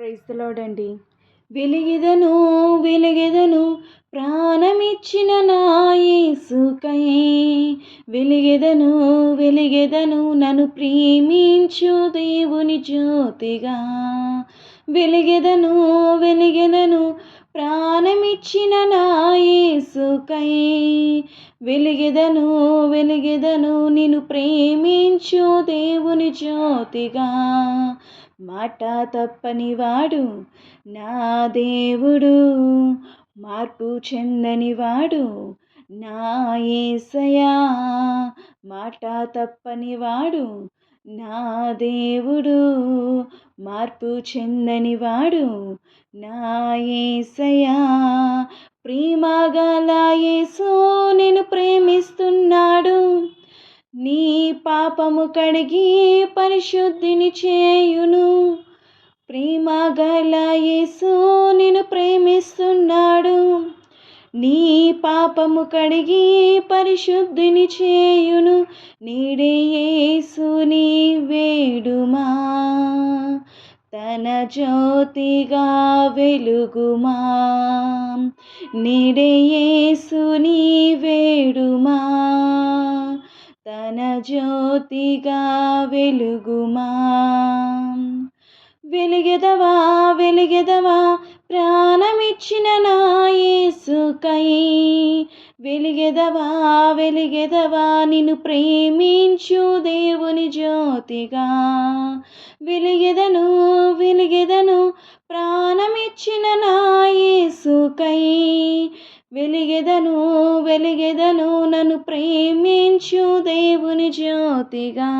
Praise the lord అండి. వెలిగెదను వెలిగెదను ప్రాణమిచ్చిన నా యేసుకై. వెలిగెదను వెలిగెదను నన్ను ప్రేమించు దేవుని జ్యోతిగా. వెలిగెదను వెలిగెదను ప్రాణమిచ్చిన నా యేసుకై. వెలిగెదను వెలిగెదను నిన్ను ప్రేమించు దేవుని జ్యోతిగా. మాట తప్పనివాడు నా దేవుడు, మార్పు చెందనివాడు నా యేసయ్యా. మాట తప్పనివాడు నా దేవుడు, మార్పు చెందనివాడు నా యేసయ్యా. ప్రేమగల యేసు నిన్ను ప్రేమిస్తున్నాడు, నీ పాపము కడిగి పరిశుద్ధిని చేయును. ప్రేమగల యేసు నిన్ను ప్రేమిస్తున్నాడు, నీ పాపము కడిగి పరిశుద్ధిని చేయును. నీడే యేసుని వేడుమా, తన జ్యోతిగా వెలుగుమా. నీడే యేసుని వేడుమా, తన జ్యోతిగా వెలుగుమా. వెలిగెదవా వెలిగెదవా ప్రాణమిచ్చిన నా యేసుకై. వెలిగెదవా వెలిగెదవా నిన్ను ప్రేమించు దేవుని జ్యోతిగా. వెలిగెదను వెలిగెదను ప్రాణమిచ్చిన నా యేసుకై. వెలిగెదను వెలిగెదను నన్ను ప్రేమించు దేవుని జ్యోతిగా.